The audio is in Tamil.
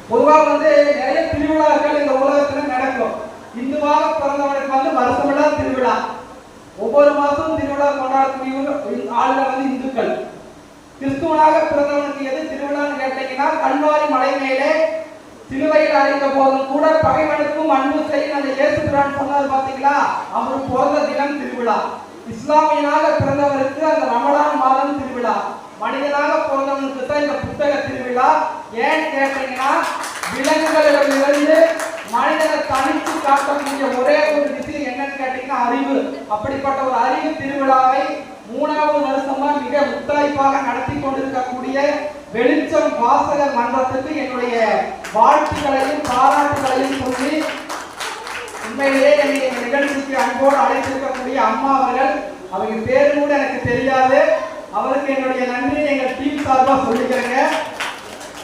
பொதுவாக நிறைய திருவிழாக்கள் இந்த உலகத்துல நடக்கும். இந்துவாக பிறந்தவனுக்கு வருஷமெல்லாம் திருவிழா, ஒவ்வொரு மாசமும் திருவிழா கொண்டாடக்கூடிய ஆளுநர் இந்துக்கள். கிறிஸ்துவனாக பிறந்தவனுக்கு எது திருவிழான்னு கேட்டீங்கன்னா, கல்வாரி மலை மேலே சிலுவையில் அடைந்த போதும் கூட பகைவனுக்கும் அன்பு செய்ய அந்த இயேசு பிரான் சொன்னது பாத்தீங்களா, அவர் பிறந்த தினம் திருவிழா. இஸ்லாமியனாக பிறந்தவருக்கு அந்த ரமலான் மாதம் திருவிழா. மனிதனாக பிறந்தவனுக்கு தான் இந்த புத்தக திருவிழா. ஏன்னு கேட்டீங்கன்னா, விலங்குகளிடமிருந்து மனிதனை தனித்து காட்டக்கூடிய ஒரே ஒரு விஷயம் என்னன்னு கேட்டீங்கன்னா அறிவு. அப்படிப்பட்ட ஒரு அறிவு திருவிழாவை 3வது வருஷமா மிக முத்தாய்ப்பாக நடத்தி கொண்டிருக்கக்கூடிய வெளிச்சம் வாசகர் மன்றத்துக்கு என்னுடைய வாழ்த்துக்களையும் பாராட்டுகளையும் சொல்லி, உண்மையிலேயே என்னுடைய நிகழ்ச்சிக்கு அன்போடு அழைத்திருக்கக்கூடிய அம்மா அவர்கள், அவங்க பேரு கூட எனக்கு தெரியாது, அவருக்கு என்னுடைய நன்றியை எங்கள் டீம் சார்பாக சொல்லிக்கிறேங்க.